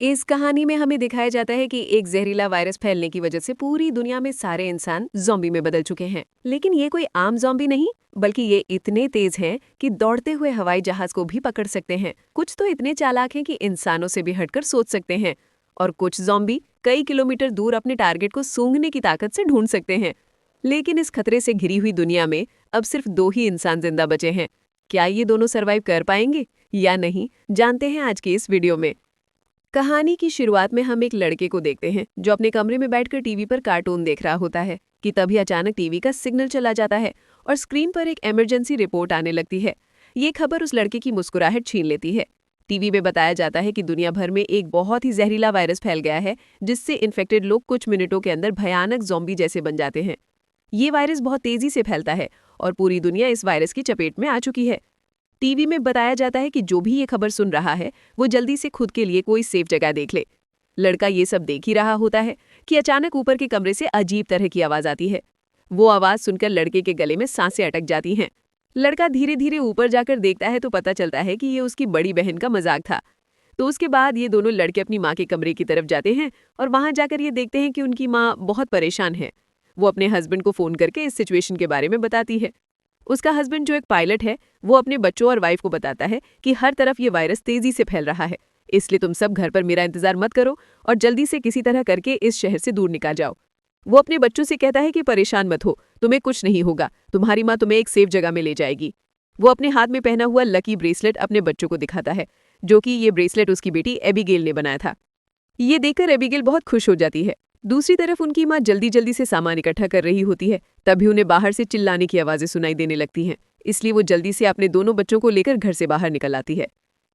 इस कहानी में हमें दिखाया जाता है कि एक जहरीला वायरस फैलने की वजह से पूरी दुनिया में सारे इंसान ज़ॉम्बी में बदल चुके हैं। लेकिन ये कोई आम ज़ॉम्बी नहीं, बल्कि ये इतने तेज हैं कि दौड़ते हुए हवाई जहाज को भी पकड़ सकते हैं। कुछ तो इतने चालाक हैं कि इंसानों से भी हटकर सोच सकते हैं, और कुछ ज़ॉम्बी कई किलोमीटर दूर अपने टारगेट को सूंघने की ताकत से ढूंढ सकते हैं। लेकिन इस खतरे से घिरी हुई दुनिया में अब सिर्फ 2 ही इंसान जिंदा बचे हैं। क्या ये दोनों सरवाइव कर पाएंगे या नहीं, जानते हैं आज की इस वीडियो में। कहानी की शुरुआत में हम एक लड़के को देखते हैं जो अपने कमरे में बैठकर टीवी पर कार्टून देख रहा होता है कि तभी अचानक टीवी का सिग्नल चला जाता है और स्क्रीन पर एक इमरजेंसी रिपोर्ट आने लगती है। ये खबर उस लड़के की मुस्कुराहट छीन लेती है। टीवी में बताया जाता है कि दुनिया भर में एक बहुत ही जहरीला वायरस फैल गया है, जिससे इन्फेक्टेड लोग कुछ मिनटों के अंदर भयानक ज़ॉम्बी जैसे बन जाते हैं। ये वायरस बहुत तेजी से फैलता है और पूरी दुनिया इस वायरस की चपेट में आ चुकी है। टीवी में बताया जाता है कि जो भी ये खबर सुन रहा है वो जल्दी से खुद के लिए कोई सेफ जगह देख ले। लड़का ये सब देख ही रहा होता है कि अचानक ऊपर के कमरे से अजीब तरह की आवाज आती है। वो आवाज सुनकर लड़के के गले में सांसें अटक जाती हैं। लड़का धीरे धीरे ऊपर जाकर देखता है तो पता चलता है कि ये उसकी बड़ी बहन का मजाक था। तो उसके बाद ये दोनों लड़के अपनी माँ के कमरे की तरफ जाते हैं और वहां जाकर ये देखते हैं कि उनकी माँ बहुत परेशान है। वो अपने हस्बैंड को फोन करके इस सिचुएशन के बारे में बताती है। उसका हस्बैंड जो एक पायलट है, वो अपने बच्चों और वाइफ को बताता है कि हर तरफ ये वायरस तेजी से फैल रहा है, इसलिए तुम सब घर पर मेरा इंतजार मत करो और जल्दी से किसी तरह करके इस शहर से दूर निकल जाओ। वो अपने बच्चों से कहता है कि परेशान मत हो, तुम्हें कुछ नहीं होगा, तुम्हारी माँ तुम्हें एक सेफ जगह में ले जाएगी। वो अपने हाथ में पहना हुआ लकी ब्रेसलेट अपने बच्चों को दिखाता है, जो कि ये ब्रेसलेट उसकी बेटी एबिगेल ने बनाया था। ये देखकर एबिगेल बहुत खुश हो जाती है। दूसरी तरफ उनकी माँ जल्दी जल्दी से सामान इकट्ठा कर रही होती है। तभी उन्हें बाहर से चिल्लाने की आवाजें सुनाई देने लगती हैं। इसलिए वो जल्दी से अपने दोनों बच्चों को लेकर घर से बाहर निकल आती है।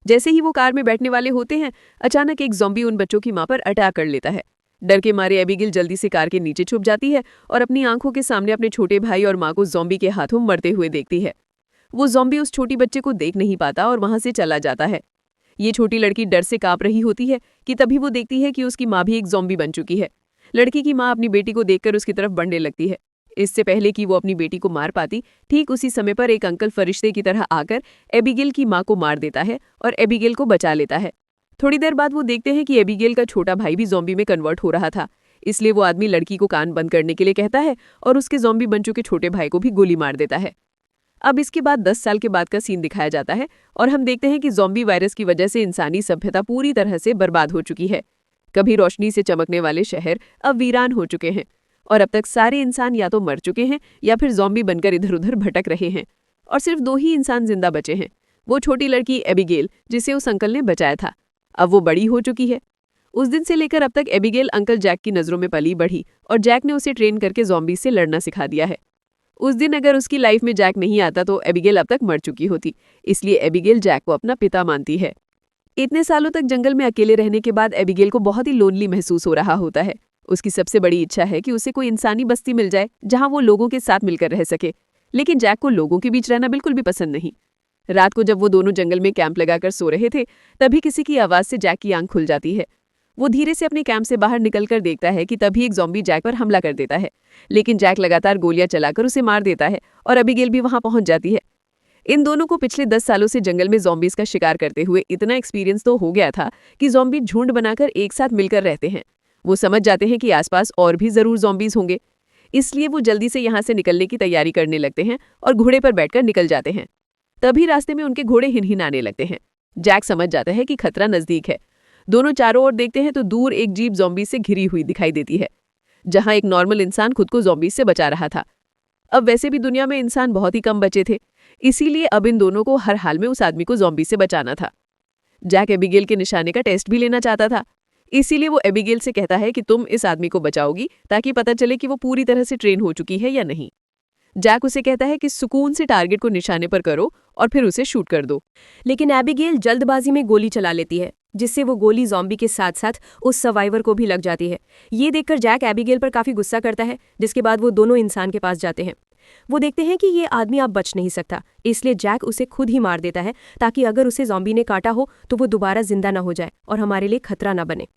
जैसे ही वो कार में बैठने वाले होते हैं, अचानक एक ज़ॉम्बी उन बच्चों की माँ पर अटैक कर लेता है। डर के मारे एबिगेल जल्दी से कार के नीचे छुप जाती है और अपनी आंखों के सामने अपने छोटे भाई और माँ को ज़ॉम्बी के हाथों मरते हुए देखती है। वो ज़ॉम्बी उस छोटी बच्चे को देख नहीं पाता और वहां से चला जाता है। ये छोटी लड़की डर से कांप रही होती है कि तभी वो देखती है कि उसकी माँ भी एक ज़ॉम्बी बन चुकी है। लड़की की माँ अपनी बेटी को देखकर उसकी तरफ बढ़ने लगती है। इससे पहले कि वो अपनी बेटी को मार पाती, ठीक उसी समय पर एक अंकल फरिश्ते की तरह आकर एबिगेल की माँ को मार देता है और एबिगेल को बचा लेता है। थोड़ी देर बाद वो देखते हैं कि एबिगेल का छोटा भाई भी ज़ॉम्बी में कन्वर्ट हो रहा था। इसलिए वो आदमी लड़की को कान बंद करने के लिए कहता है और उसके ज़ॉम्बी बन चुके छोटे भाई को भी गोली मार देता है। अब इसके बाद 10 साल के बाद का सीन दिखाया जाता है और हम देखते हैं कि ज़ॉम्बी वायरस की वजह से इंसानी सभ्यता पूरी तरह से बर्बाद हो चुकी है। कभी रोशनी से चमकने वाले शहर अब वीरान हो चुके हैं और अब तक सारे इंसान या तो मर चुके हैं या फिर ज़ॉम्बी बनकर इधर उधर भटक रहे हैं, और सिर्फ 2 ही इंसान जिंदा बचे हैं। वो छोटी लड़की एबिगेल, जिसे उस अंकल ने बचाया था। अब वो बड़ी हो चुकी है। उस दिन से लेकर अब तक एबिगेल अंकल जैक की नज़रों में पली बढ़ी और जैक ने उसे ट्रेन करके ज़ॉम्बी से लड़ना सिखा दिया है। उस दिन अगर उसकी लाइफ में जैक नहीं आता तो एबिगेल अब तक मर चुकी होती। इसलिए एबिगेल जैक को अपना पिता मानती है। इतने सालों तक जंगल में अकेले रहने के बाद एबिगेल को बहुत ही लोनली महसूस हो रहा होता है। उसकी सबसे बड़ी इच्छा है कि उसे कोई इंसानी बस्ती मिल जाए जहां वो लोगों के साथ मिलकर रह सके। लेकिन जैक को लोगों के बीच रहना बिल्कुल भी पसंद नहीं। रात को जब वो दोनों जंगल में कैंप लगाकर सो रहे थे, तभी किसी की आवाज से जैक की आंख खुल जाती है। वो धीरे से अपने कैंप से बाहर निकलकर देखता है कि तभी एक ज़ॉम्बी जैक पर हमला कर देता है। लेकिन जैक लगातार गोलियां चलाकर उसे मार देता है और एबिगेल भी वहां पहुंच जाती है। इन दोनों को पिछले 10 सालों से जंगल में ज़ॉम्बीज का शिकार करते हुए इतना एक्सपीरियंस तो हो गया था कि ज़ॉम्बी झुंड बनाकर एक साथ मिलकर रहते हैं। वो समझ जाते हैं कि आसपास और भी जरूर ज़ॉम्बीज होंगे। इसलिए वो जल्दी से यहाँ से निकलने की तैयारी करने लगते हैं और घोड़े पर बैठकर निकल जाते हैं। तभी रास्ते में उनके घोड़े हिनहिनाने लगते हैं। जैक समझ जाता है कि खतरा नजदीक है। दोनों चारों ओर देखते हैं तो दूर एक जीप ज़ॉम्बी से घिरी हुई दिखाई देती है, जहां एक नॉर्मल इंसान खुद को ज़ॉम्बी से बचा रहा था। अब वैसे भी दुनिया में इंसान बहुत ही कम बचे थे, इसीलिए अब इन दोनों को हर हाल में उस आदमी को ज़ॉम्बी से बचाना था। जैक एबिगेल के निशाने का टेस्ट भी लेना चाहता था, इसीलिए वो एबिगेल से कहता है कि तुम इस आदमी को बचाओगी ताकि पता चले कि वो पूरी तरह से ट्रेन हो चुकी है या नहीं। जैक उसे कहता है कि सुकून से टारगेट को निशाने पर करो और फिर उसे शूट कर दो। लेकिन एबिगेल जल्दबाजी में गोली चला लेती है, जिससे वो गोली ज़ॉम्बी के साथ साथ उस सर्वाइवर को भी लग जाती है। ये देखकर जैक एबिगेल पर काफी गुस्सा करता है, जिसके बाद वो दोनों इंसान के पास जाते हैं। वो देखते हैं कि ये आदमी अब बच नहीं सकता, इसलिए जैक उसे खुद ही मार देता है ताकि अगर उसे ज़ॉम्बी ने काटा हो तो वो दोबारा जिंदा ना हो जाए और हमारे लिए खतरा ना बने।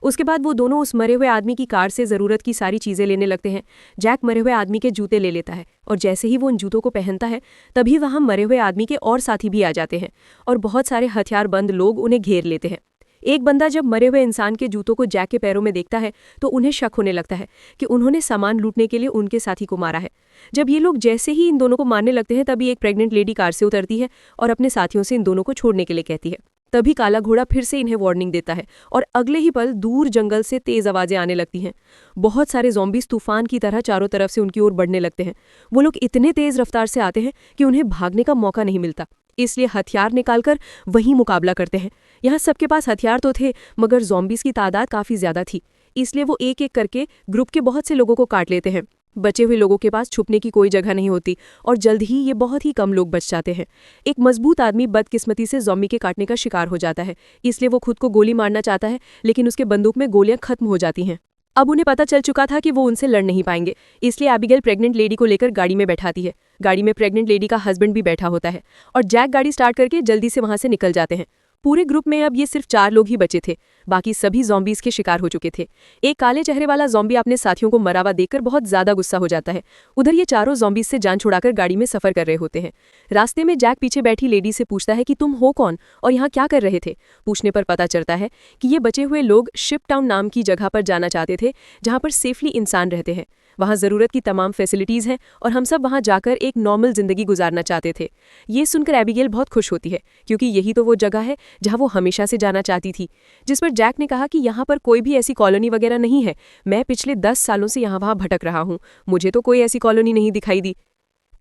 उसके बाद वो दोनों उस मरे हुए आदमी की कार से ज़रूरत की सारी चीज़ें लेने लगते हैं। जैक मरे हुए आदमी के जूते ले लेता है और जैसे ही वो उन जूतों को पहनता है, तभी वहाँ मरे हुए आदमी के और साथी भी आ जाते हैं और बहुत सारे हथियारबंद लोग उन्हें घेर लेते हैं। एक बंदा जब मरे हुए इंसान के जूतों को जैक के पैरों में देखता है तो उन्हें शक होने लगता है कि उन्होंने सामान लूटने के लिए उनके साथी को मारा है। जब ये लोग जैसे ही इन दोनों को मारने लगते हैं तभी एक प्रेग्नेंट लेडी कार से उतरती है और अपने साथियों से इन दोनों को छोड़ने के लिए कहती है। तभी काला घोड़ा फिर से इन्हें वार्निंग देता है और अगले ही पल दूर जंगल से तेज आवाजें आने लगती हैं। बहुत सारे ज़ॉम्बीज़ तूफान की तरह चारों तरफ से उनकी ओर बढ़ने लगते हैं। वो लोग इतने तेज रफ्तार से आते हैं कि उन्हें भागने का मौका नहीं मिलता, इसलिए हथियार निकालकर वहीं मुकाबला करते हैं। यहाँ सबके पास हथियार तो थे मगर ज़ॉम्बीज़ की तादाद काफ़ी ज़्यादा थी, इसलिए वो एक एक करके ग्रुप के बहुत से लोगों को काट लेते हैं। बचे हुए लोगों के पास छुपने की कोई जगह नहीं होती और जल्द ही ये बहुत ही कम लोग बच जाते हैं। एक मजबूत आदमी बदकिस्मती से ज़ॉम्बी के काटने का शिकार हो जाता है, इसलिए वो खुद को गोली मारना चाहता है लेकिन उसके बंदूक में गोलियां खत्म हो जाती हैं। अब उन्हें पता चल चुका था कि वो उनसे लड़ नहीं पाएंगे, इसलिए एबिगेल प्रेग्नेंट लेडी को लेकर गाड़ी में बैठाती है। गाड़ी में प्रेग्नेंट लेडी का हस्बैंड भी बैठा होता है और जैक गाड़ी स्टार्ट करके जल्दी से वहां से निकल जाते हैं। पूरे ग्रुप में अब ये सिर्फ 4 लोग ही बचे थे, बाकी सभी ज़ॉम्बीज़ के शिकार हो चुके थे। एक काले चेहरे वाला ज़ॉम्बी अपने साथियों को मरा हुआ देखकर बहुत ज़्यादा गुस्सा हो जाता है। उधर ये चारों ज़ॉम्बीज़ से जान छुड़ाकर गाड़ी में सफ़र कर रहे होते हैं। रास्ते में जैक पीछे बैठी लेडी से पूछता है कि तुम हो कौन और यहाँ क्या कर रहे थे। पूछने पर पता चलता है कि ये बचे हुए लोग शिप टाउन नाम की जगह पर जाना चाहते थे जहाँ पर सेफली इंसान रहते हैं। वहाँ ज़रूरत की तमाम फैसिलिटीज़ हैं और हम सब वहाँ जाकर एक नॉर्मल ज़िंदगी गुजारना चाहते थे। ये सुनकर एबिगेल बहुत खुश होती है क्योंकि यही तो वो जगह है जहाँ वो हमेशा से जाना चाहती थी। जिस पर जैक ने कहा कि यहाँ पर कोई भी ऐसी कॉलोनी वगैरह नहीं है, मैं पिछले 10 सालों से यहाँ वहाँ भटक रहा हूँ, मुझे तो कोई ऐसी कॉलोनी नहीं दिखाई दी।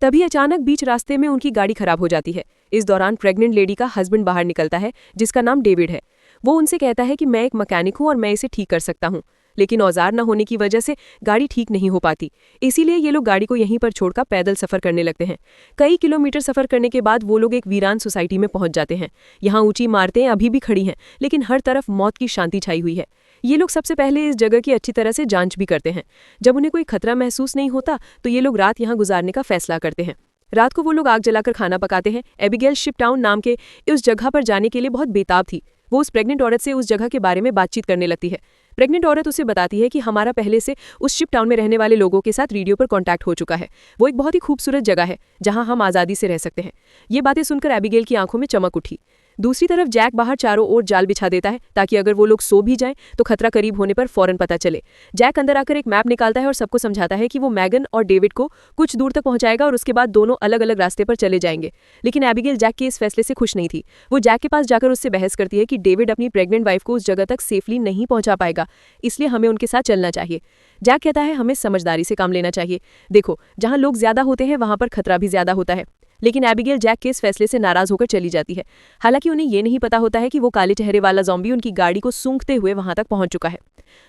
तभी अचानक बीच रास्ते में उनकी गाड़ी खराब हो जाती है। इस दौरान प्रेग्नेंट लेडी का हस्बैंड बाहर निकलता है जिसका नाम डेविड है। वो उनसे कहता है कि मैं एक मैकेनिक हूँ और मैं इसे ठीक कर सकता हूँ, लेकिन औजार न होने की वजह से गाड़ी ठीक नहीं हो पाती, इसीलिए ये लोग गाड़ी को यहीं पर छोड़कर पैदल सफर करने लगते हैं। कई किलोमीटर सफर करने के बाद वो लोग एक वीरान सोसाइटी में पहुंच जाते हैं। यहाँ ऊंची इमारतें अभी भी खड़ी हैं लेकिन हर तरफ मौत की शांति छाई हुई है। ये लोग सबसे पहले इस जगह की अच्छी तरह से जांच भी करते हैं। जब उन्हें कोई खतरा महसूस नहीं होता तो ये लोग रात यहाँ गुजारने का फैसला करते हैं। रात को वो लोग आग जलाकर खाना पकाते हैं। एबिगेल शिप टाउन नाम के उस जगह पर जाने के लिए बहुत बेताब थी। वो उस प्रेग्नेंट औरत से उस जगह के बारे में बातचीत करने लगती है। प्रेग्नेंट औरत उसे बताती है कि हमारा पहले से उस शिप टाउन में रहने वाले लोगों के साथ रेडियो पर कांटेक्ट हो चुका है। वो एक बहुत ही खूबसूरत जगह है जहां हम आज़ादी से रह सकते हैं। ये बातें सुनकर एबिगेल की आंखों में चमक उठी। दूसरी तरफ जैक बाहर चारों ओर जाल बिछा देता है ताकि अगर वो लोग सो भी जाएं तो खतरा करीब होने पर फौरन पता चले। जैक अंदर आकर एक मैप निकालता है और सबको समझाता है कि वो मैगन और डेविड को कुछ दूर तक पहुंचाएगा और उसके बाद दोनों अलग अलग रास्ते पर चले जाएंगे। लेकिन एबिगेल जैक के इस फैसले से खुश नहीं थी। वो जैक के पास जाकर उससे बहस करती है कि डेविड अपनी प्रेग्नेंट वाइफ को उस जगह तक सेफली नहीं पहुंचा पाएगा, इसलिए हमें उनके साथ चलना चाहिए। जैक कहता है हमें समझदारी से काम लेना चाहिए। देखो, जहां लोग ज्यादा होते हैं वहां पर खतरा भी ज्यादा होता है। लेकिन एबिगेल जैक के इस फैसले से नाराज होकर चली जाती है। हालांकि उन्हें ये नहीं पता होता है कि वो काले चेहरे वाला ज़ॉम्बी उनकी गाड़ी को सूंघते हुए वहां तक पहुंच चुका है।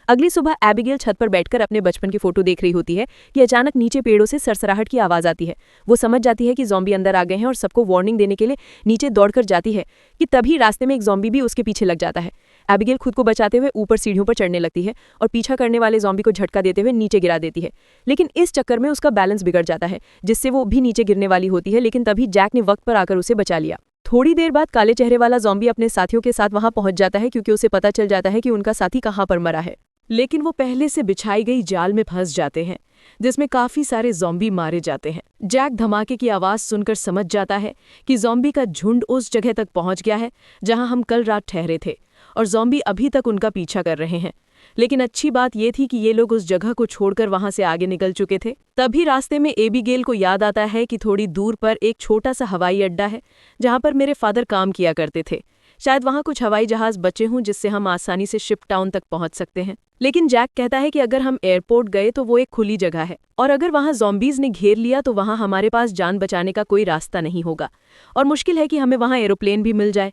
अगली सुबह एबिगेल छत पर बैठकर अपने बचपन की फोटो देख रही होती है कि अचानक नीचे पेड़ों से सरसराहट की आवाज आती है। वो समझ जाती है कि ज़ॉम्बी अंदर आ गए हैं और सबको वार्निंग देने के लिए नीचे दौड़कर जाती है कि तभी रास्ते में एक ज़ॉम्बी भी उसके पीछे लग जाता है। एबिगेल खुद को बचाते हुए ऊपर सीढ़ियों पर चढ़ने लगती है और पीछा करने वाले ज़ॉम्बी को झटका देते हुए नीचे गिरा देती है। लेकिन इस चक्कर में उसका बैलेंस बिगड़ जाता है जिससे वो भी नीचे गिरने वाली होती है, लेकिन तभी जैक ने वक्त पर आकर उसे बचा लिया। थोड़ी देर बाद काले चेहरे वाला ज़ॉम्बी अपने साथियों के साथ वहां पहुंच जाता है क्योंकि उसे पता चल जाता है कि उनका साथी कहां पर मरा है। लेकिन वो पहले से बिछाई गई जाल में फंस जाते हैं जिसमें काफी सारे ज़ॉम्बी मारे जाते हैं। जैक धमाके की आवाज सुनकर समझ जाता है कि ज़ॉम्बी का झुंड उस जगह तक पहुंच गया है जहां हम कल रात ठहरे थे और ज़ॉम्बी अभी तक उनका पीछा कर रहे हैं। लेकिन अच्छी बात यह थी कि ये लोग उस जगह को छोड़कर वहां से आगे निकल चुके थे। तभी रास्ते में एबिगेल को याद आता है कि थोड़ी दूर पर एक छोटा सा हवाई अड्डा है जहां पर मेरे फादर काम किया करते थे। शायद वहां कुछ हवाई जहाज बचे हों जिससे हम आसानी से शिप टाउन तक पहुंच सकते हैं। लेकिन जैक कहता है कि अगर हम एयरपोर्ट गए तो वो एक खुली जगह है और अगर वहां ज़ॉम्बीज़ ने घेर लिया तो वहां हमारे पास जान बचाने का कोई रास्ता नहीं होगा और मुश्किल है कि हमें वहां एरोप्लेन भी मिल जाए।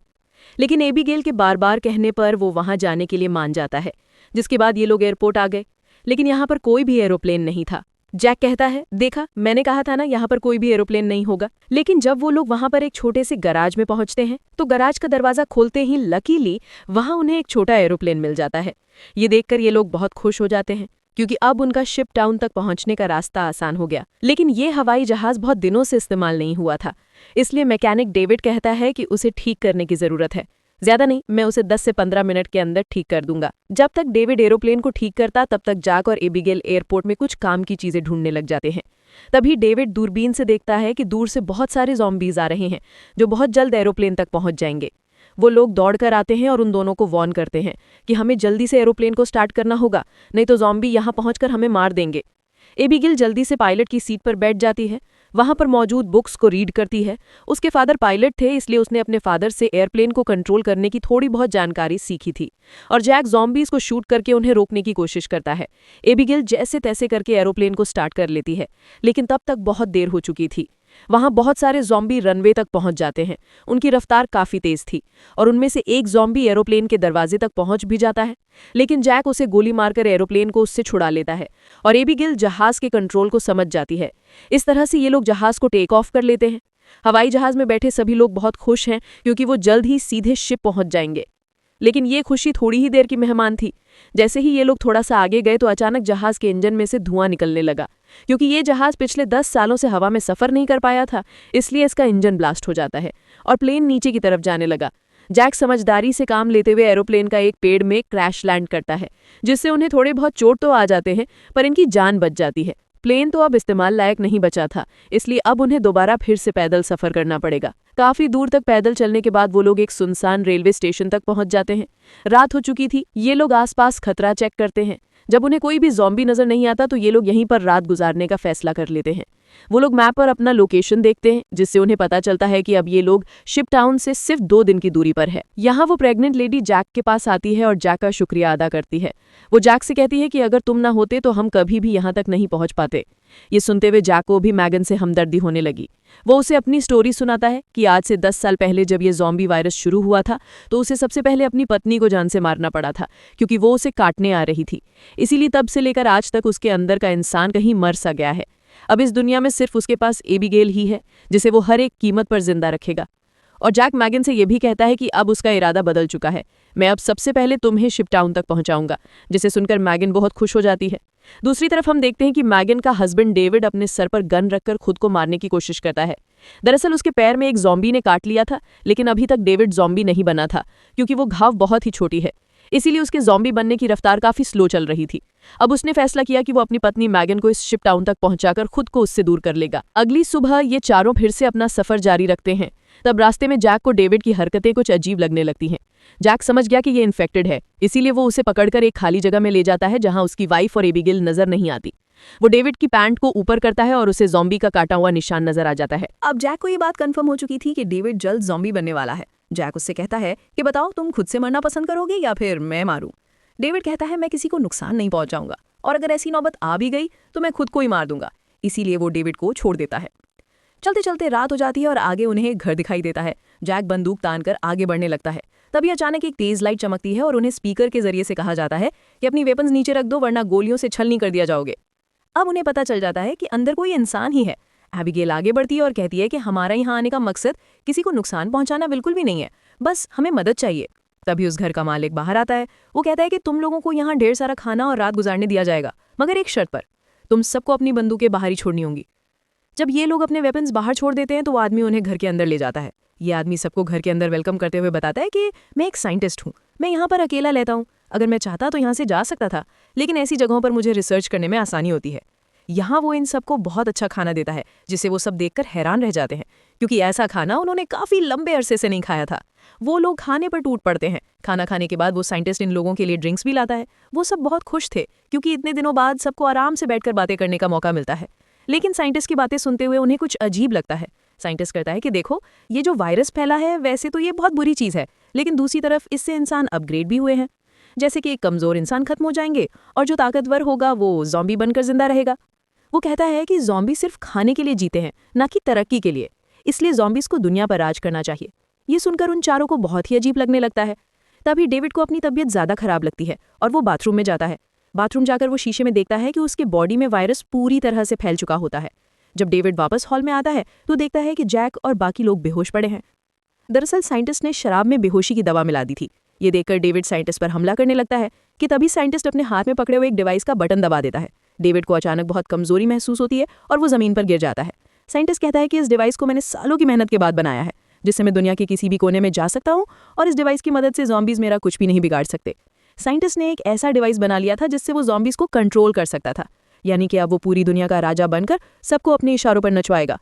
लेकिन एबिगेल के बार बार कहने पर वो वहां जाने के लिए मान जाता है, जिसके बाद ये लोग एयरपोर्ट आ गए। लेकिन यहाँ पर कोई भी एरोप्लेन नहीं था। जैक कहता है, देखा, मैंने कहा था ना, यहाँ पर कोई भी एरोप्लेन नहीं होगा। लेकिन जब वो लोग वहां पर एक छोटे से गराज में पहुंचते हैं तो गराज का दरवाजा खोलते ही लकीली वहां उन्हें एक छोटा एरोप्लेन मिल जाता है। ये देखकर ये लोग बहुत खुश हो जाते हैं क्योंकि अब उनका शिप टाउन तक पहुंचने का रास्ता आसान हो गया। लेकिन ये हवाई जहाज बहुत दिनों से इस्तेमाल नहीं हुआ था, इसलिए मैकेनिक डेविड कहता है कि उसे ठीक करने की जरूरत है। ज्यादा नहीं, मैं उसे 10 से 15 मिनट के अंदर ठीक कर दूंगा। जब तक डेविड एरोप्लेन को ठीक करता तब तक जैक और एबिगेल एयरपोर्ट में कुछ काम की चीजें ढूंढने लग जाते हैं। तभी डेविड दूरबीन से देखता है कि दूर से बहुत सारे ज़ॉम्बीज आ रहे हैं जो बहुत जल्द एरोप्लेन तक पहुंच जाएंगे। वो लोग दौड़कर आते हैं और उन दोनों को वार्न करते हैं कि हमें जल्दी से एरोप्लेन को स्टार्ट करना होगा, नहीं तो ज़ॉम्बी यहाँ पहुंचकर हमें मार देंगे। एबिगेल जल्दी से पायलट की सीट पर बैठ जाती है, वहां पर मौजूद बुक्स को रीड करती है। उसके फादर पायलट थे, इसलिए उसने अपने फादर से एयरप्लेन को कंट्रोल करने की थोड़ी बहुत जानकारी सीखी थी। और जैक ज़ॉम्बीज को शूट करके उन्हें रोकने की कोशिश करता है। एबिगेल जैसे तैसे करके एरोप्लेन को स्टार्ट कर लेती है, लेकिन तब तक बहुत देर हो चुकी थी। वहां बहुत सारे ज़ॉम्बी रनवे तक पहुंच जाते हैं। उनकी रफ्तार काफी तेज थी और उनमें से एक ज़ॉम्बी एरोप्लेन के दरवाजे तक पहुंच भी जाता है, लेकिन जैक उसे गोली मारकर एरोप्लेन को उससे छुड़ा लेता है और एबिगेल जहाज के कंट्रोल को समझ जाती है। इस तरह से ये लोग जहाज को टेक ऑफ कर लेते हैं। हवाई जहाज में बैठे सभी लोग बहुत खुश हैं क्योंकि वो जल्द ही सीधे शिप पहुंच जाएंगे। लेकिन ये खुशी थोड़ी ही देर की मेहमान थी। जैसे ही ये लोग थोड़ा सा आगे गए तो अचानक जहाज के इंजन में से धुआं निकलने लगा। क्योंकि ये जहाज पिछले 10 सालों से हवा में सफर नहीं कर पाया था, इसलिए इसका इंजन ब्लास्ट हो जाता है और प्लेन नीचे की तरफ जाने लगा। जैक समझदारी से काम लेते हुए एरोप्लेन का एक पेड़ में क्रैश लैंड करता है, जिससे उन्हें थोड़े बहुत चोट तो आ जाते हैं, पर इनकी जान बच जाती है। प्लेन तो अब इस्तेमाल लायक नहीं बचा था, इसलिए अब उन्हें दोबारा फिर से पैदल सफर करना पड़ेगा। काफी दूर तक पैदल चलने के बाद वो लोग एक सुनसान रेलवे स्टेशन तक पहुंच जाते हैं। रात हो चुकी थी। ये लोग आसपास खतरा चेक करते हैं। जब उन्हें कोई भी ज़ॉम्बी नजर नहीं आता तो ये लोग यहीं पर रात गुजारने का फैसला कर लेते हैं। वो लोग मैप पर अपना लोकेशन देखते हैं, जिससे उन्हें पता चलता है कि अब ये लोग शिप टाउन से सिर्फ 2 दिन की दूरी पर है। यहाँ वो प्रेग्नेंट लेडी जैक के पास आती है और जैक का शुक्रिया अदा करती है। वो जैक से कहती है कि अगर तुम ना होते तो हम कभी भी यहाँ तक नहीं पहुंच पाते। ये सुनते हुए जैक को भी मैगन से हमदर्दी होने लगी। वो उसे अपनी स्टोरी सुनाता है कि आज से 10 साल पहले जब ये ज़ॉम्बी वायरस शुरू हुआ था तो उसे सबसे पहले अपनी पत्नी को जान से मारना पड़ा था, क्योंकि वो उसे काटने आ रही थी। इसीलिए तब से लेकर आज तक उसके अंदर का इंसान कहीं मर सा गया है। अब इस दुनिया में सिर्फ उसके पास एबिगेल ही है, जिसे वो हर एक कीमत पर जिंदा रखेगा। और जैक मैगन से ये भी कहता है कि अब उसका इरादा बदल चुका है। मैं अब सबसे पहले तुम्हें शिप टाउन तक पहुंचाऊंगा, जिसे सुनकर मैगन बहुत खुश हो जाती है। दूसरी तरफ हम देखते हैं कि मैगन का हस्बैंड डेविड अपने सर पर गन रखकर खुद को मारने की कोशिश करता है। दरअसल उसके पैर में एक ज़ॉम्बी ने काट लिया था, लेकिन अभी तक डेविड ज़ॉम्बी नहीं बना था, क्योंकि वो घाव बहुत ही छोटी है। इसीलिए उसके ज़ॉम्बी बनने की रफ्तार काफी स्लो चल रही थी। अब उसने फैसला किया कि वो अपनी पत्नी मैगन को इस शिप टाउन तक पहुंचाकर खुद को उससे दूर कर लेगा। अगली सुबह ये चारों फिर से अपना सफर जारी रखते हैं। तब रास्ते में जैक को डेविड की हरकतें कुछ अजीब लगने लगती हैं। जैक समझ गया कि ये इन्फेक्टेड है, इसीलिए वो उसे पकड़कर एक खाली जगह में ले जाता है जहां उसकी वाइफ और एबिगेल नजर नहीं आती। वो डेविड की पैंट को ऊपर करता है और उसे ज़ॉम्बी का काटा हुआ निशान नजर आ जाता है। अब जैक को ये बात कंफर्म हो चुकी थी कि डेविड जल्द ज़ॉम्बी बनने वाला है। जैक उससे कहता है कि बताओ तुम खुद से मरना पसंद करोगे या फिर मैं मारूं। डेविड कहता है मैं किसी को नुकसान नहीं पहुंचाऊंगा, और अगर ऐसी नौबत आ भी गई तो मैं खुद को ही मार दूंगा। इसीलिए वो डेविड को छोड़ देता है। चलते चलते रात हो जाती है और आगे उन्हें एक घर दिखाई देता है। जैक बंदूक तानकर आगे बढ़ने लगता है। तभी अचानक एक तेज लाइट चमकती है और उन्हें स्पीकर के जरिए से कहा जाता है कि अपनी वेपन्स नीचे रख दो, वरना गोलियों से छलनी कर दिया जाओगे। अब उन्हें पता चल जाता है कि अंदर कोई इंसान ही है। एबिगेल आगे बढ़ती है और कहती है कि हमारा यहाँ आने का मकसद किसी को नुकसान पहुंचाना बिल्कुल भी नहीं है, बस हमें मदद चाहिए। तभी उस घर का मालिक बाहर आता है। वो कहता है कि तुम लोगों को यहाँ ढेर सारा खाना और रात गुजारने दिया जाएगा, मगर एक शर्त पर, तुम सबको अपनी बंदूकें बाहर ही छोड़नी होंगी। जब ये लोग अपने वेपन्स बाहर छोड़ देते हैं तो वो आदमी उन्हें घर के अंदर ले जाता है। ये आदमी सबको घर के अंदर वेलकम करते हुए बताता है कि मैं एक साइंटिस्ट हूँ, मैं यहाँ पर अकेला रहता हूँ। अगर मैं चाहता तो यहाँ से जा सकता था, लेकिन ऐसी जगहों पर मुझे रिसर्च करने में आसानी होती है। यहाँ वो इन सबको बहुत अच्छा खाना देता है, जिसे वो सब देखकर हैरान रह जाते हैं, क्योंकि ऐसा खाना उन्होंने काफी लंबे अरसे से नहीं खाया था। वो लोग खाने पर टूट पड़ते हैं। खाना खाने के बाद वो साइंटिस्ट इन लोगों के लिए ड्रिंक्स भी लाता है। वो सब बहुत खुश थे, क्योंकि इतने दिनों बाद सबको आराम से बैठकर बातें करने का मौका मिलता है। लेकिन साइंटिस्ट की बातें सुनते हुए उन्हें कुछ अजीब लगता है। साइंटिस्ट कहता है कि देखो, ये जो वायरस फैला है वैसे तो ये बहुत बुरी चीज़ है, लेकिन दूसरी तरफ इससे इंसान अपग्रेड भी हुए हैं। जैसे कि एक कमज़ोर इंसान खत्म हो जाएंगे और जो ताकतवर होगा वो ज़ॉम्बी बनकर जिंदा रहेगा। वो कहता है कि ज़ॉम्बी सिर्फ खाने के लिए जीते हैं, ना कि तरक्की के लिए, इसलिए ज़ॉम्बीज़ को दुनिया पर राज करना चाहिए। ये सुनकर उन चारों को बहुत ही अजीब लगने लगता है। तभी डेविड को अपनी तबीयत ज़्यादा खराब लगती है और वो बाथरूम में जाता है। बाथरूम जाकर वो शीशे में देखता है कि उसके बॉडी में वायरस पूरी तरह से फैल चुका होता है। जब डेविड वापस हॉल में आता है तो देखता है कि जैक और बाकी लोग बेहोश पड़े हैं। दरअसल साइंटिस्ट ने शराब में बेहोशी की दवा मिला दी थी। ये देखकर डेविड साइंटिस्ट पर हमला करने लगता है कि तभी साइंटिस्ट अपने हाथ में पकड़े हुए एक डिवाइस का बटन दबा देता है। डेविड को अचानक बहुत कमजोरी महसूस होती है और वो जमीन पर गिर जाता है। साइंटिस्ट कहता है कि इस डिवाइस को मैंने सालों की मेहनत के बाद बनाया है, जिससे मैं दुनिया के किसी भी कोने में जा सकता हूँ और इस डिवाइस की मदद से ज़ॉम्बीज़ मेरा कुछ भी नहीं बिगाड़ सकते। साइंटिस्ट ने एक ऐसा डिवाइस बना लिया था जिससे वो ज़ॉम्बीज़ को कंट्रोल कर सकता था, यानी कि अब वो पूरी दुनिया का राजा बनकर सबको अपने इशारों पर नचवाएगा।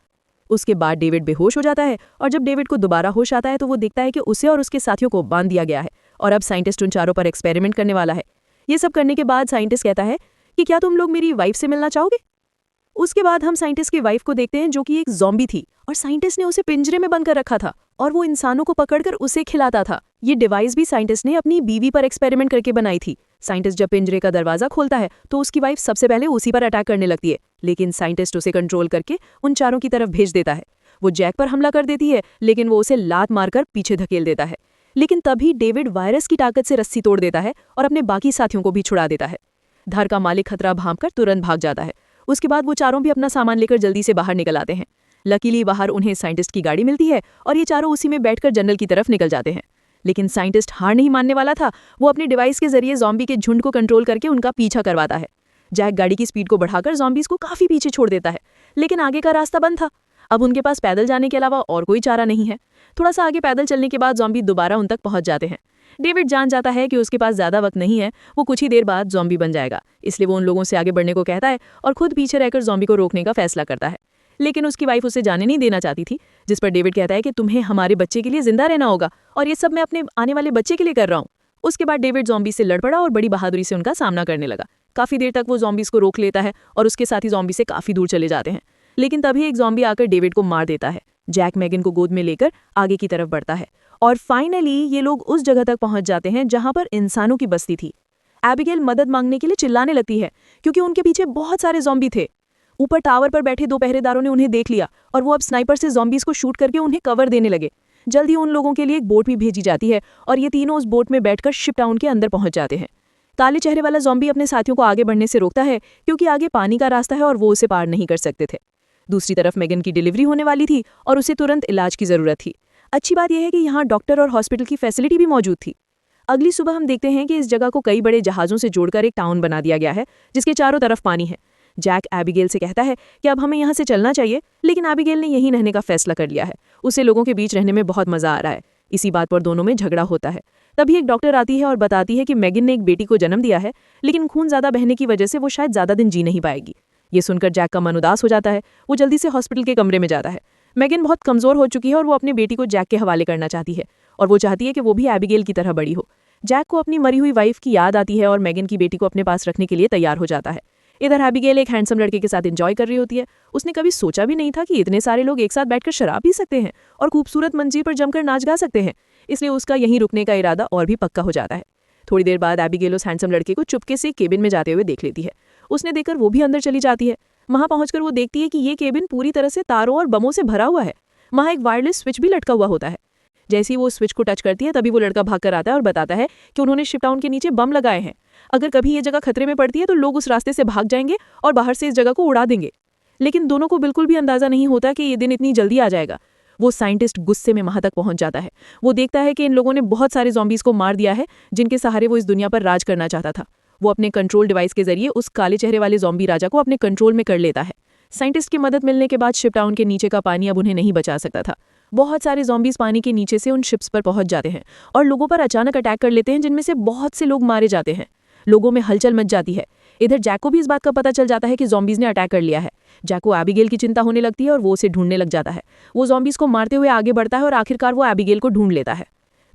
उसके बाद डेविड बेहोश हो जाता है और जब डेविड को दोबारा होश आता है तो वो देखता है कि उसे और उसके साथियों को बांध दिया गया है और अब साइंटिस्ट उन चारों पर एक्सपेरिमेंट करने वाला है। ये सब करने के बाद साइंटिस्ट कहता है कि क्या तुम लोग मेरी वाइफ से मिलना चाहोगे। उसके बाद हम साइंटिस्ट की वाइफ को देखते हैं जो कि एक ज़ॉम्बी थी और साइंटिस्ट ने उसे पिंजरे में बंद कर रखा था और वो इंसानों को पकड़कर उसे खिलाता था। ये डिवाइस भी साइंटिस्ट ने अपनी बीवी पर एक्सपेरिमेंट करके बनाई थी। साइंटिस्ट जब पिंजरे का दरवाजा खोलता है तो उसकी वाइफ सबसे पहले उसी पर अटैक करने लगती है, लेकिन साइंटिस्ट उसे कंट्रोल करके उन चारों की तरफ भेज देता है। वो जैक पर हमला कर देती है, लेकिन वो उसे लात मारकर पीछे धकेल देता है। लेकिन तभी डेविड वायरस की ताकत से रस्सी तोड़ देता है और अपने बाकी साथियों को भी छुड़ा देता है। घर का मालिक खतरा भांपकर तुरंत भाग जाता है। उसके बाद वो चारों भी अपना सामान लेकर जल्दी से बाहर निकल आते हैं। लकीली बाहर उन्हें साइंटिस्ट की गाड़ी मिलती है और ये चारों उसी में बैठकर जंगल की तरफ निकल जाते हैं। लेकिन साइंटिस्ट हार नहीं मानने वाला था। वो अपने डिवाइस के जरिए ज़ॉम्बी के झुंड को कंट्रोल करके उनका पीछा करवाता है। जैक गाड़ी की स्पीड को बढ़ाकर ज़ॉम्बीज को काफी पीछे छोड़ देता है, लेकिन आगे का रास्ता बंद था। अब उनके पास पैदल जाने के अलावा और कोई चारा नहीं है। थोड़ा सा आगे पैदल चलने के बाद ज़ॉम्बी दोबारा उन तक पहुंच जाते हैं। डेविड जान जाता है कि उसके पास ज्यादा वक्त नहीं है, वो कुछ ही देर बाद ज़ॉम्बी बन जाएगा, इसलिए वो उन लोगों से आगे बढ़ने को कहता है और खुद पीछे रहकर ज़ॉम्बी को रोकने का फैसला करता है। लेकिन उसकी वाइफ उसे जाने नहीं देना चाहती थी, जिस पर डेविड कहता है कि तुम्हें हमारे बच्चे के लिए जिंदा रहना होगा और ये सब मैं अपने आने वाले बच्चे के लिए कर रहा हूँ। उसके बाद डेविड ज़ॉम्बी से लड़ पड़ा और बड़ी बहादुरी से उनका सामना करने लगा। काफी देर तक वो ज़ॉम्बीज को रोक लेता है और उसके साथी ज़ॉम्बी से काफी दूर चले जाते हैं, लेकिन तभी एक ज़ॉम्बी आकर डेविड को मार देता है। जैक मैगन को गोद में लेकर आगे की तरफ बढ़ता है और फाइनली ये लोग उस जगह तक पहुंच जाते हैं जहां पर इंसानों की बस्ती थी। एबिगेल मदद मांगने के लिए चिल्लाने लगती है क्योंकि उनके पीछे बहुत सारे ज़ॉम्बी थे। ऊपर टावर पर बैठे 2 पहरेदारों ने उन्हें देख लिया और वो अब स्नाइपर से ज़ॉम्बीज को शूट करके उन्हें कवर देने लगे। जल्दी उन लोगों के लिए एक बोट भी भेजी जाती है और ये तीनों उस बोट में बैठकर शिप टाउन के अंदर पहुंच जाते हैं। काले चेहरे वाला ज़ॉम्बी अपने साथियों को आगे बढ़ने से रोकता है क्योंकि आगे पानी का रास्ता है और वो उसे पार नहीं कर सकते थे। दूसरी तरफ मैगन की डिलीवरी होने वाली थी और उसे तुरंत इलाज की जरूरत थी। अच्छी बात यह है कि यहाँ डॉक्टर और हॉस्पिटल की फैसिलिटी भी मौजूद थी। अगली सुबह हम देखते हैं कि इस जगह को कई बड़े जहाज़ों से जोड़कर एक टाउन बना दिया गया है जिसके चारों तरफ पानी है। जैक एबिगेल से कहता है कि अब हमें यहाँ से चलना चाहिए, लेकिन एबिगेल ने यहीं रहने का फैसला कर लिया है। उसे लोगों के बीच रहने में बहुत मजा आ रहा है। इसी बात पर दोनों में झगड़ा होता है। तभी एक डॉक्टर आती है और बताती है कि मैगन ने एक बेटी को जन्म दिया है, लेकिन खून ज्यादा बहने की वजह से वो शायद ज्यादा दिन जी नहीं पाएगी। ये सुनकर जैक का मन उदास हो जाता है। वो जल्दी से हॉस्पिटल के कमरे में जाता है। मैगन बहुत कमजोर हो चुकी है और वो अपनी बेटी को जैक के हवाले करना चाहती है और वो चाहती है कि वो भी एबिगेल की तरह बड़ी हो। जैक को अपनी मरी हुई वाइफ की याद आती है और मैगन की बेटी को अपने पास रखने के लिए तैयार हो जाता है। इधर एबिगेल एक हैंडसम लड़के के साथ एंजॉय कर रही होती है। उसने कभी सोचा भी नहीं था कि इतने सारे लोग एक साथ बैठकर शराब पी सकते हैं और खूबसूरत मंजीर पर जमकर नाच गा सकते हैं, इसलिए उसका यहीं रुकने का इरादा और भी पक्का हो जाता है। थोड़ी देर बाद एबिगेल उस हैंडसम लड़के को चुपके से केबिन में जाते हुए देख लेती है। उसने देखकर वो भी अंदर चली जाती है। वहां पहुंचकर वो देखती है कि ये केबिन पूरी तरह से तारों और बमों से भरा हुआ है। वहां एक वायरलेस स्विच भी लटका हुआ होता है। जैसे ही वो स्विच को टच करती है तभी वो लड़का भाग कर आता है और बताता है कि उन्होंने शिप टाउन के नीचे बम लगाए हैं। अगर कभी ये जगह खतरे में पड़ती है तो लोग उस रास्ते से भाग जाएंगे और बाहर से इस जगह को उड़ा देंगे। लेकिन दोनों को बिल्कुल भी अंदाजा नहीं होता कि ये दिन इतनी जल्दी आ जाएगा। वो साइंटिस्ट गुस्से में वहां तक पहुंच जाता है। वो देखता है कि इन लोगों ने बहुत सारे ज़ॉम्बीज को मार दिया है जिनके सहारे वो इस दुनिया पर राज करना चाहता था। वो अपने कंट्रोल डिवाइस के जरिए उस काले चेहरे वाले ज़ॉम्बी राजा को अपने कंट्रोल में कर लेता है। साइंटिस्ट की मदद मिलने के बाद शिप टाउन के नीचे का पानी अब उन्हें नहीं बचा सकता था। बहुत सारे ज़ॉम्बीज पानी के नीचे से उन शिप्स पर पहुंच जाते हैं और लोगों पर अचानक अटैक कर लेते हैं, जिनमें से बहुत से लोग मारे जाते हैं। लोगों में हलचल मच जाती है। इधर जैक को भी इस बात का पता चल जाता है कि ज़ॉम्बीज ने अटैक कर लिया है। जैक को एबिगेल की चिंता होने लगती है और वो उसे ढूंढने लग जाता है। वो ज़ॉम्बीज को मारते हुए आगे बढ़ता है और आखिरकार वो एबिगेल को ढूंढ लेता है।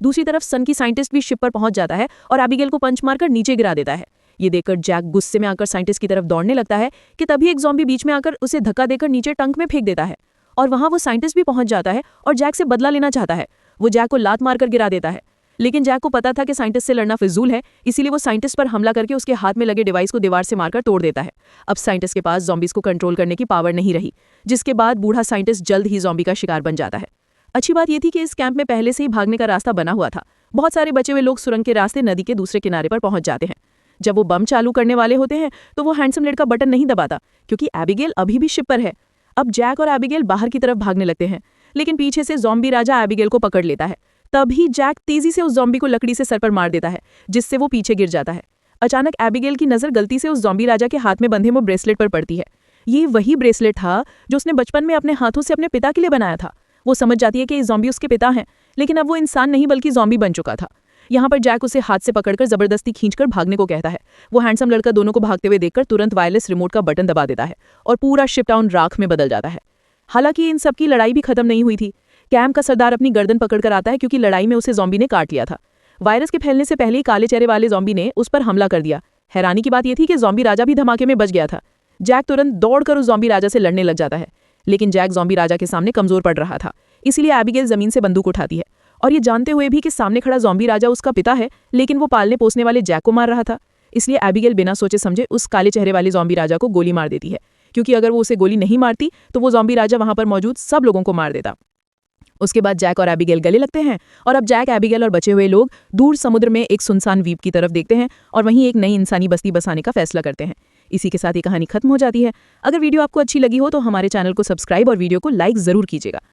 दूसरी तरफ सन की साइंटिस्ट भी शिप पर पहुंच जाता है और एबिगेल को पंच मारकर नीचे गिरा देता है। ये देखकर जैक गुस्से में आकर साइंटिस्ट की तरफ दौड़ने लगता है कि तभी एक ज़ॉम्बी बीच में आकर उसे धक्का देकर नीचे टंक में फेंक देता है और वहां वो साइंटिस्ट भी पहुंच जाता है और जैक से बदला लेना चाहता है। वो जैक को लात मारकर गिरा देता है, लेकिन जैक को पता था कि साइंटिस्ट से लड़ना फिजूल है, इसीलिए वो साइंटिस्ट पर हमला करके उसके हाथ में लगे डिवाइस को दीवार से मारकर तोड़ देता है। अब साइंटिस्ट के पास ज़ॉम्बीज को कंट्रोल करने की पावर नहीं रही, जिसके बाद बूढ़ा साइंटिस्ट जल्द ही ज़ॉम्बी का शिकार बन जाता है। अच्छी बात यह थी कि इस कैंप में पहले से ही भागने का रास्ता बना हुआ था। बहुत सारे बचे हुए लोग सुरंग के रास्ते नदी के दूसरे किनारे पर पहुंच जाते हैं। जब वो बम चालू करने वाले होते हैं तो वो हैंडसम लड़का बटन नहीं दबाता क्योंकि एबिगेल अभी भी शिप पर है। अब जैक और एबिगेल बाहर की तरफ भागने लगते हैं, लेकिन पीछे से ज़ॉम्बी राजा एबिगेल को पकड़ लेता है। तभी जैक तेजी से उस ज़ॉम्बी को लकड़ी से सर पर मार देता है, जिससे वो पीछे गिर जाता है। अचानक एबिगेल की नज़र गलती से उस ज़ॉम्बी राजा के हाथ में बंधे वो ब्रेसलेट पर पड़ती है। ये वही ब्रेसलेट था जो उसने बचपन में अपने हाथों से अपने पिता के लिए बनाया था। वो समझ जाती है कि ये ज़ॉम्बी उसके पिता हैं, लेकिन अब वो इंसान नहीं बल्कि ज़ॉम्बी बन चुका था। यहाँ पर जैक उसे हाथ से पकड़कर जबरदस्ती खींचकर भागने को कहता है। वो हैंडसम लड़का दोनों को भागते हुए देखकर तुरंत वायरलेस रिमोट का बटन दबा देता है और पूरा शिप टाउन राख में बदल जाता है। हालांकि इन सब की लड़ाई भी खत्म नहीं हुई थी। कैम्प का सरदार अपनी गर्दन पकड़कर आता है क्योंकि लड़ाई में उसे ज़ॉम्बी ने काट लिया था। वायरस के फैलने से पहले ही काले चेहरे वाले ज़ॉम्बी ने उस पर हमला कर दिया। हैरानी की बात यह थी कि ज़ॉम्बी राजा भी धमाके में बच गया था। जैक तुरंत दौड़कर उस ज़ॉम्बी राजा से लड़ने लग जाता है, लेकिन जैक ज़ॉम्बी राजा के सामने कमजोर पड़ रहा था। इसीलिए एबिगेल जमीन से बंदूक उठाती है, और ये जानते हुए भी कि सामने खड़ा ज़ॉम्बी राजा उसका पिता है, लेकिन वो पालने पोसने वाले जैक को मार रहा था। इसलिए एबिगेल बिना सोचे समझे उस काले चेहरे वाले ज़ॉम्बी राजा को गोली मार देती है, क्योंकि अगर वो उसे गोली नहीं मारती तो वो ज़ॉम्बी राजा वहां पर मौजूद सब लोगों को मार देता। उसके बाद जैक और एबिगेल गले लगते हैं, और अब जैक, एबिगेल और बचे हुए लोग दूर समुद्र में एक सुनसान द्वीप की तरफ देखते हैं और वहीं एक नई इंसानी बस्ती बसाने का फैसला करते हैं। इसी के साथ ये कहानी खत्म हो जाती है। अगर वीडियो आपको अच्छी लगी हो तो हमारे चैनल को सब्सक्राइब और वीडियो को लाइक जरूर कीजिएगा।